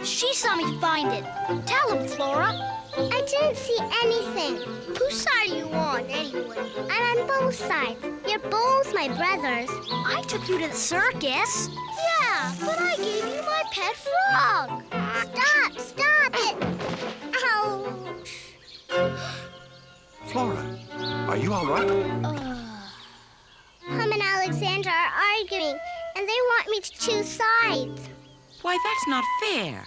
She saw me find it. Tell him, Flora. I didn't see anything. Whose side are you on, anyway? I'm on both sides. You're both my brothers. I took you to the circus. Yeah, but I gave you my pet frog. Stop it. Ouch. Flora, are you all right? Hum and Alexandra are arguing, and they want me to choose sides. Why, that's not fair.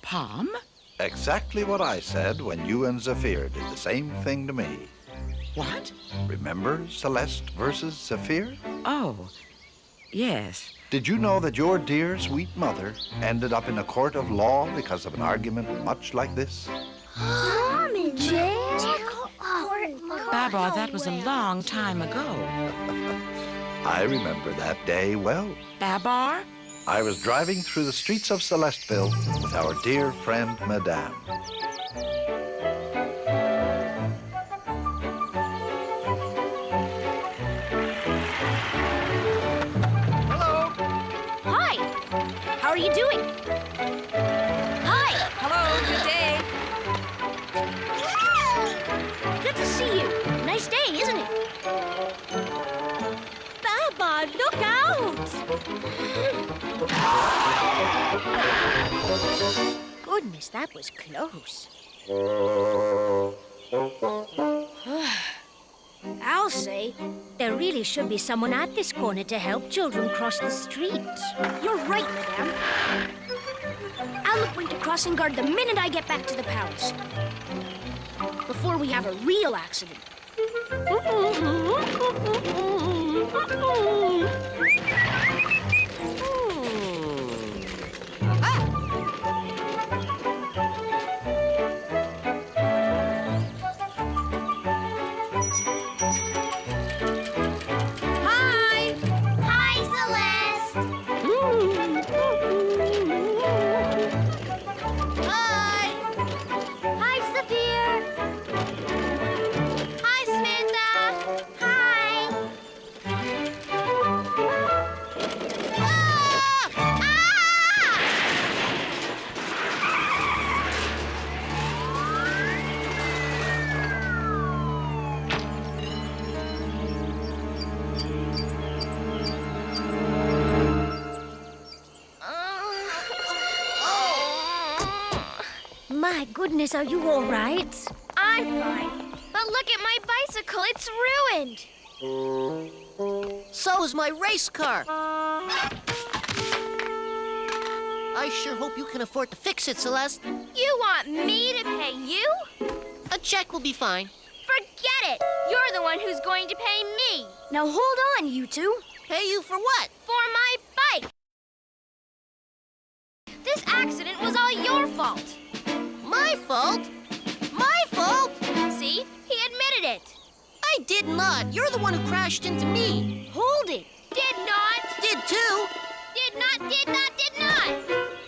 Pom? Exactly what I said when you and Zephir did the same thing to me. What? Remember Celeste versus Zephir? Oh, yes. Did you know that your dear, sweet mother ended up in a court of law because of an argument much like this? Mom and Jay? Babar, that was a long time ago. I remember that day well. Babar? I was driving through the streets of Celesteville with our dear friend, Madame. Hello. Hi. How are you doing? Hi. Hello, good day. Good to see you. Nice day, isn't it? Babar, look out! Goodness, that was close. I'll say, there really should be someone at this corner to help children cross the street. You're right, Madame. I'll appoint a crossing guard the minute I get back to the palace. Before we have a real accident. Hi, Celeste. Hi! Hi, Zephir. Hi, Samantha! Hi. My goodness, are you all right? I'm fine. But look at my bicycle, it's ruined. So is my race car. I sure hope you can afford to fix it, Celeste. You want me to pay you? A check will be fine. Forget it! You're the one who's going to pay me. Now hold on, you two. Pay you for what? For my bike. This accident was all your fault. My fault? My fault? See? He admitted it. I did not. You're the one who crashed into me. Hold it. Did not. Did too. Did not, did not, did not.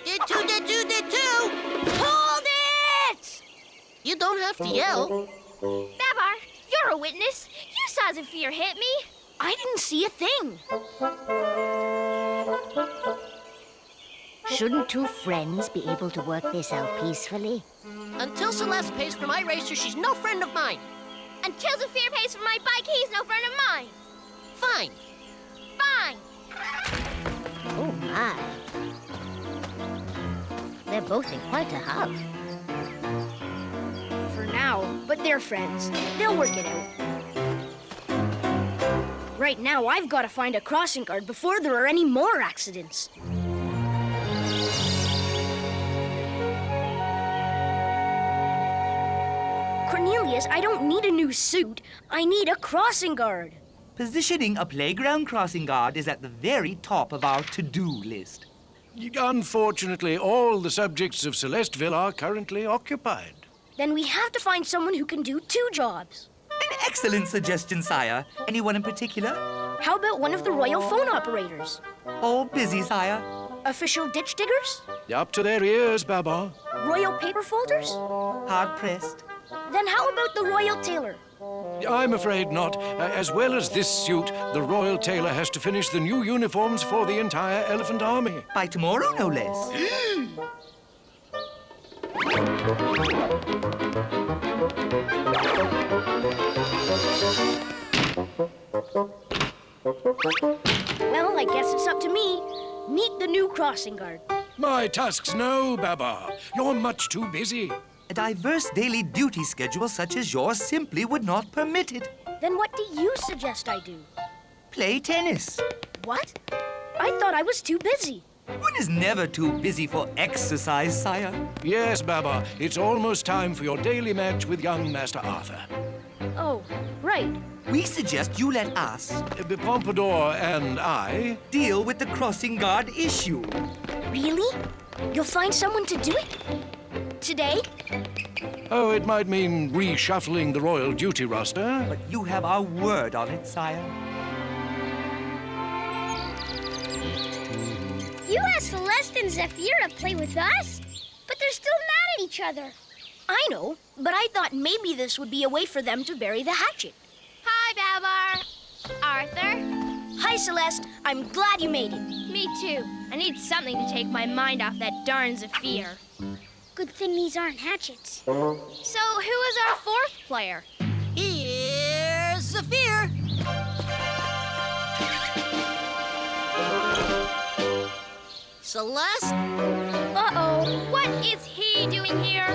Did too, did too, did too. Hold it! You don't have to yell. Babar, you're a witness. You saw Zephir hit me. I didn't see a thing. Shouldn't two friends be able to work this out peacefully? Until Celeste pays for my racer, she's no friend of mine. Until Zephir pays for my bike, he's no friend of mine. Fine. Fine. Oh, my. They're both in quite a huff. For now, but they're friends. They'll work it out. Right now, I've got to find a crossing guard before there are any more accidents. Cornelius, I don't need a new suit. I need a crossing guard. Positioning a playground crossing guard is at the very top of our to-do list. Unfortunately, all the subjects of Celesteville are currently occupied. Then we have to find someone who can do two jobs. An excellent suggestion, sire. Anyone in particular? How about one of the royal phone operators? All busy, sire. Official ditch diggers? Up to their ears, Babar. Royal paper folders? Hard-pressed. Then how about the royal tailor? I'm afraid not. As well as this suit, the royal tailor has to finish the new uniforms for the entire elephant army. By tomorrow, no less. Well, I guess it's up to me. Meet the new crossing guard. My tasks no, Babar. You're much too busy. A diverse daily duty schedule such as yours simply would not permit it. Then what do you suggest I do? Play tennis. What? I thought I was too busy. One is never too busy for exercise, sire. Yes, Babar. It's almost time for your daily match with young Master Arthur. Oh, right. We suggest you let us Pompadour and I... deal with the crossing guard issue. Really? You'll find someone to do it? Today? Oh, it might mean reshuffling the royal duty roster. But you have our word on it, sire. You asked Celeste and Zephir to play with us, but they're still mad at each other. I know, but I thought maybe this would be a way for them to bury the hatchet. Hi, Babar. Arthur? Hi, Celeste. I'm glad you made it. Me too. I need something to take my mind off that darn Zephir. Good thing these aren't hatchets. So, who is our fourth player? Here's Zephir. Celeste? Uh-oh. What is he doing here?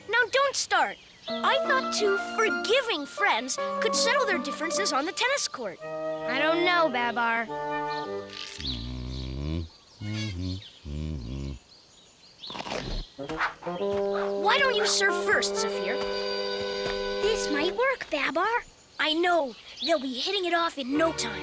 Now, don't start. I thought two forgiving friends could settle their differences on the tennis court. I don't know, Babar. Why don't you serve first, Zephir? This might work, Babar. I know. They'll be hitting it off in no time.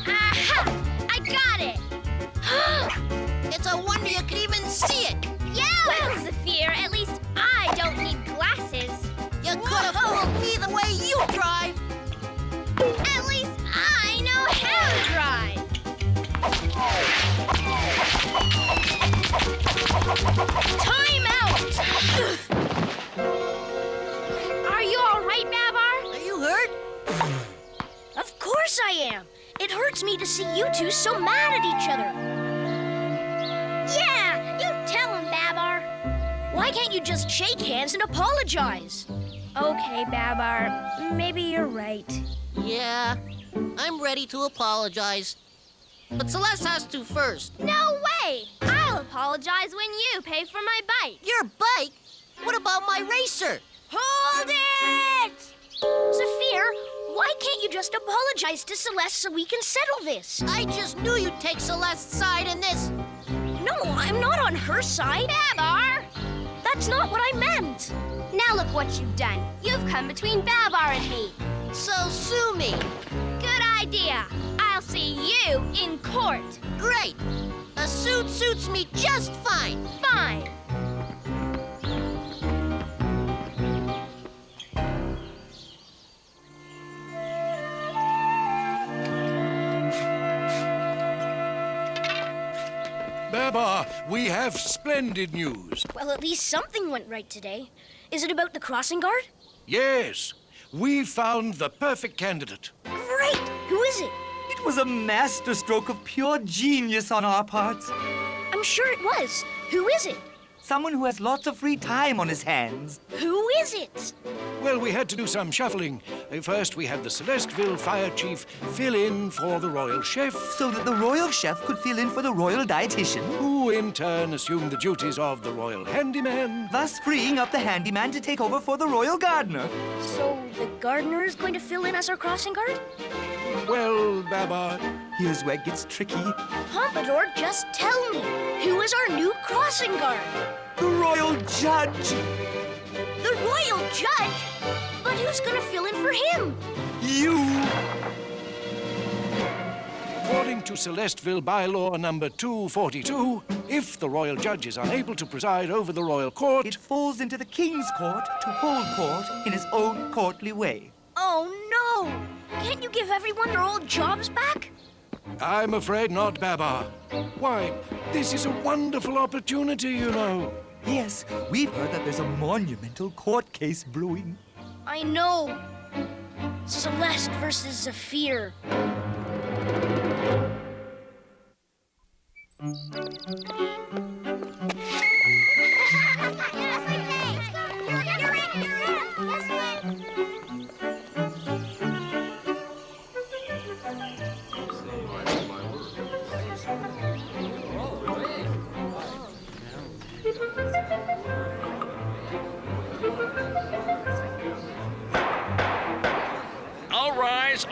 Aha! I got it! It's a wonder you could even see it. Yeah! Well, Zephir, at least I don't need glasses. You could have fooled me the way you drive. At least I know how to drive. Time out! Are you all right, Babar? Are you hurt? Of course I am. It hurts me to see you two so mad at each other. Yeah, you tell him, Babar. Why can't you just shake hands and apologize? Okay, Babar. Maybe you're right. Yeah, I'm ready to apologize. But Celeste has to first. No way! I'll apologize when you pay for my bike. Your bike? What about my racer? Hold it! Zephir, why can't you just apologize to Celeste so we can settle this? I just knew you'd take Celeste's side in this. No, I'm not on her side. Babar! That's not what I meant. Now look what you've done. You've come between Babar and me. So sue me. Good idea. I'll see you in court. Great. A suit suits me just fine. Fine. Babar, we have splendid news. Well, at least something went right today. Is it about the crossing guard? Yes, we found the perfect candidate. Great! Who is it? It was a masterstroke of pure genius on our parts. I'm sure it was. Who is it? Someone who has lots of free time on his hands. Who is it? Well, we had to do some shuffling. First, we had the Celesteville fire chief fill in for the royal chef, So that the royal chef could fill in for the royal dietitian, who in turn assumed the duties of the royal handyman. thus freeing up the handyman to take over for the royal gardener. So the gardener is going to fill in as our crossing guard? Well, Babar, Here's where it gets tricky. Pompadour, just tell me. Who is our new crossing guard? The royal judge. The royal judge? But who's going to fill in for him? You. according to Celesteville bylaw number 242, if the royal judge is unable to preside over the royal court, It falls into the king's court to hold court in his own courtly way. Oh, no! Can't you give everyone their old jobs back? I'm afraid not, Babar. Why, this is a wonderful opportunity, you know. Yes, we've heard that there's a monumental court case brewing. I know. Celeste versus Zephir.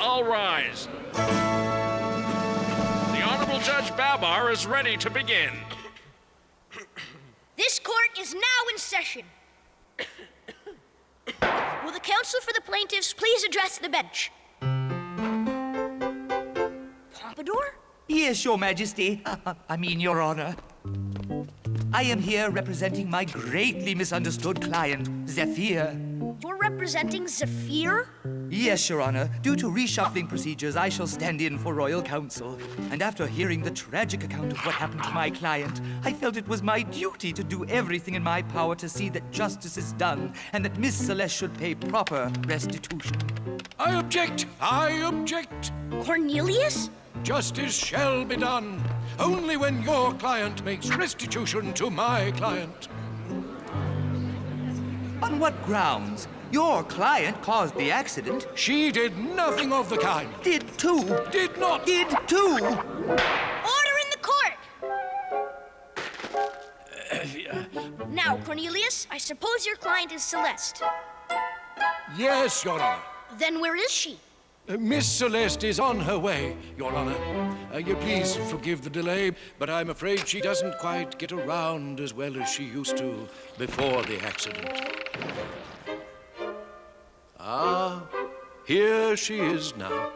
All rise. The Honorable Judge Babar is ready to begin. This court is now in session. Will the counsel for the plaintiffs please address the bench? Pompadour? Yes, Your Majesty. Your Honor. I am here representing my greatly misunderstood client, Zephir. You're representing Zephir? Yes, Your Honor. Due to reshuffling procedures, I shall stand in for royal counsel. And after hearing the tragic account of what happened to my client, I felt it was my duty to do everything in my power to see that justice is done and that Miss Celeste should pay proper restitution. I object! I object! Cornelius? Justice shall be done only when your client makes restitution to my client. On what grounds? Your client caused the accident. She did nothing of the kind. Did too. Did not. Did too. Order in the court! Now, Cornelius, I suppose your client is Celeste. Yes, Your Honor. Then where is she? Miss Celeste is on her way, Your Honor. You please forgive the delay, but I'm afraid she doesn't quite get around as well as she used to before the accident. Ah, here she is now.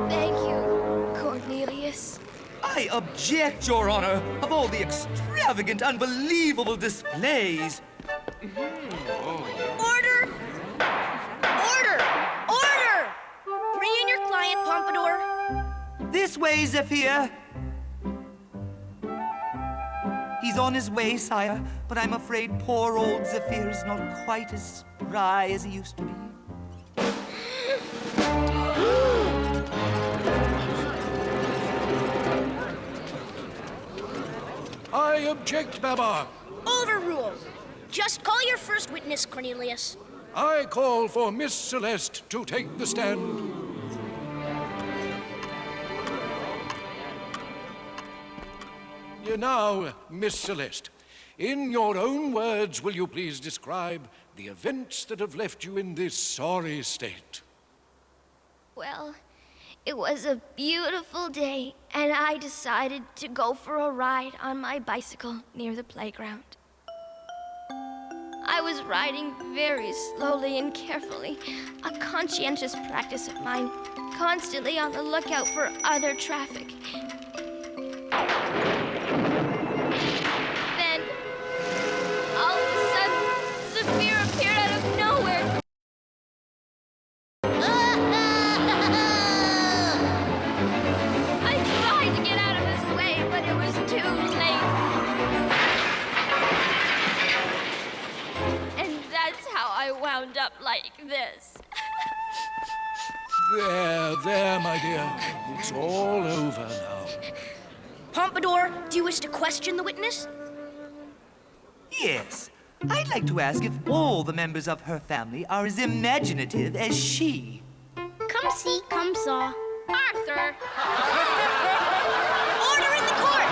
Thank you, Cornelius. I object, Your Honor, of all the extravagant, unbelievable displays. Order! Order! Order! Bring in your client, Pompadour. This way, Zephir. He's on his way, sire, but I'm afraid poor old Zephir is not quite as spry as he used to be. I object, Babar. Overruled. Just call your first witness, Cornelius. I call for Miss Celeste to take the stand. Now, Miss Celeste, in your own words, will you please describe the events that have left you in this sorry state? Well, it was a beautiful day, and I decided to go for a ride on my bicycle near the playground. I was riding very slowly and carefully, a conscientious practice of mine, constantly on the lookout for other traffic. Then, all of a sudden, Zephir appeared out of nowhere. I tried to get out of his way, but it was too late. And that's how I wound up like this. There, my dear. It's all over now. Pompadour, do you wish to question the witness? Yes. I'd like to ask if all the members of her family are as imaginative as she. Come see, come saw. Arthur! Order in the court!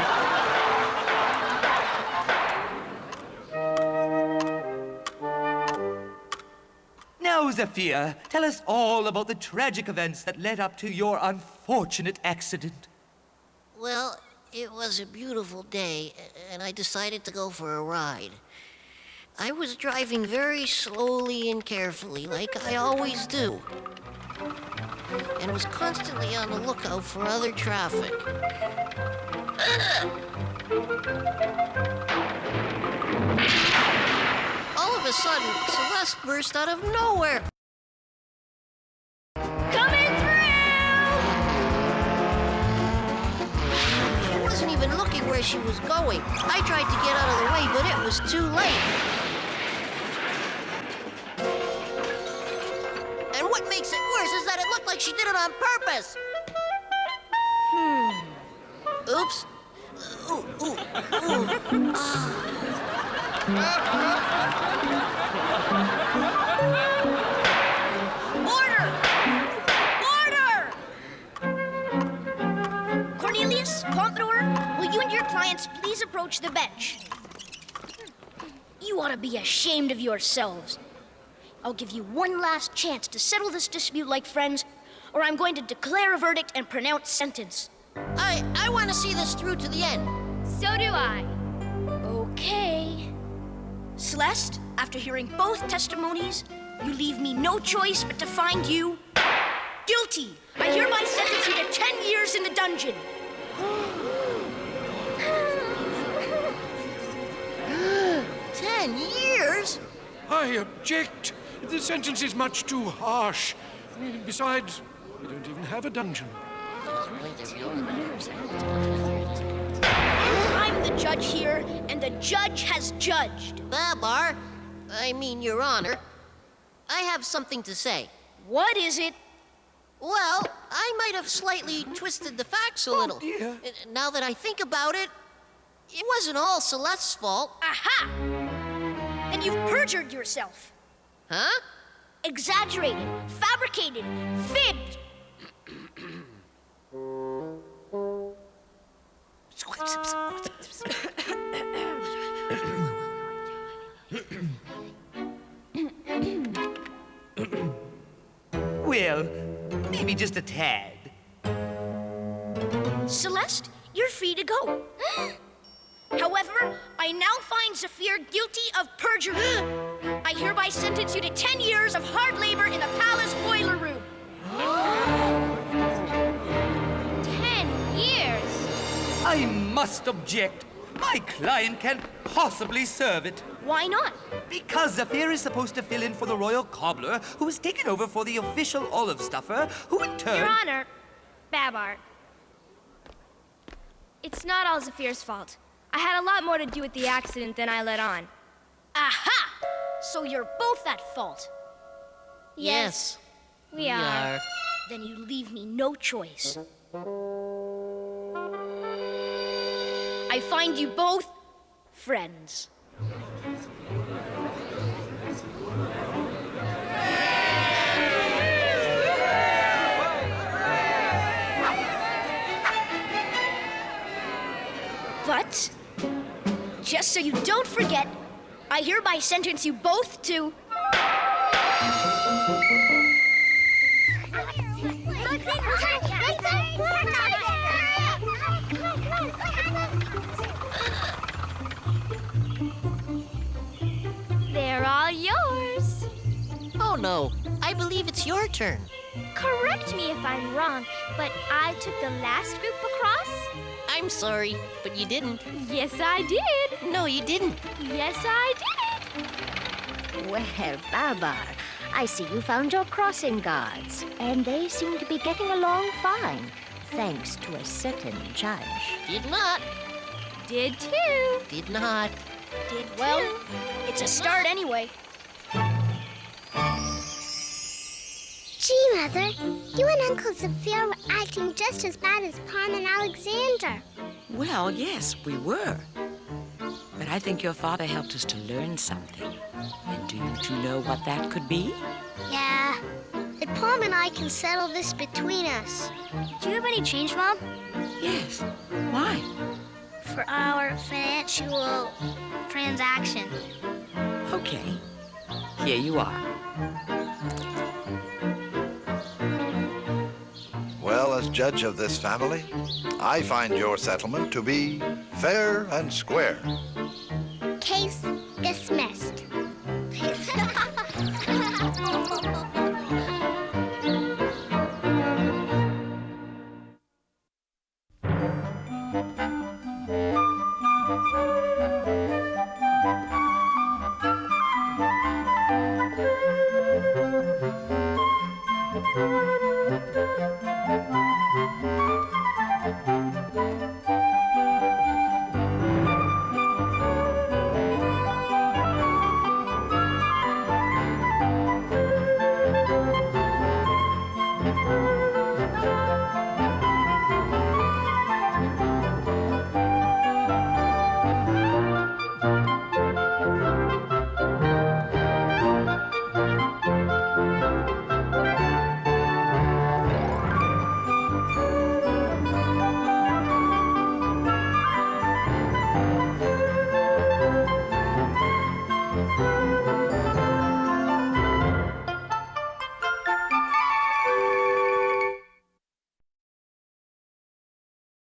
Now, Zephir, tell us all about the tragic events that led up to your unfortunate accident. Well, it was a beautiful day, and I decided to go for a ride. I was driving very slowly and carefully, like I always do, and was constantly on the lookout for other traffic. All of a sudden, Celeste burst out of nowhere. Coming through! She wasn't even looking where she was going. I tried to get out of the way, but it was too late. worse is that it looked like she did it on purpose. Oops. Ooh, ooh, ooh. Order! Order! Cornelius, Comprador, will you and your clients please approach the bench? You ought to be ashamed of yourselves. I'll give you one last chance to settle this dispute like friends, or I'm going to declare a verdict and pronounce sentence. I want to see this through to the end. So do I. Okay. Celeste, after hearing both testimonies, you leave me no choice but to find you guilty. I hereby sentence you to 10 years in the dungeon. 10 years? I object. The sentence is much too harsh. Besides, we don't even have a dungeon. I'm the judge here, and the judge has judged. Babar, I mean, Your Honor, I have something to say. What is it? Well, I might have slightly twisted the facts a little. Dear. Now that I think about it, it wasn't all Celeste's fault. Aha! Then you've perjured yourself. Huh? Exaggerated, fabricated, fibbed. Well, maybe just a tad. Celeste, you're free to go. However, I now find Zephir guilty of perjury. I hereby sentence you to 10 years of hard labor in the palace boiler room. 10 years? I must object. My client can't possibly serve it. Why not? Because Zephir is supposed to fill in for the royal cobbler, who has taken over for the official olive stuffer, who in turn... Your Honor, Babar. It's not all Zephir's fault. I had a lot more to do with the accident than I let on. Aha! So you're both at fault. Yes. We are. Then you leave me no choice. I find you both friends. But, just so you don't forget, I hereby sentence you both to... They're all yours. Oh, no. I believe it's your turn. Correct me if I'm wrong, but I took the last group across? I'm sorry, but you didn't. Yes, I did. No, you didn't. Yes, I did. Well, Babar, I see you found your crossing guards, and they seem to be getting along fine, thanks to a certain judge. Did not. Did too. Did not. Did well. It's a start anyway. Gee, Mother, you and Uncle Zephir were acting just as bad as Palm and Alexander. Well, yes, we were. But I think your father helped us to learn something. And do you two know what that could be? Yeah, that Palm and I can settle this between us. Do you have any change, Mom? Yes. Why? For our financial transaction. Okay. Here you are. Well, as judge of this family, I find your settlement to be fair and square. Case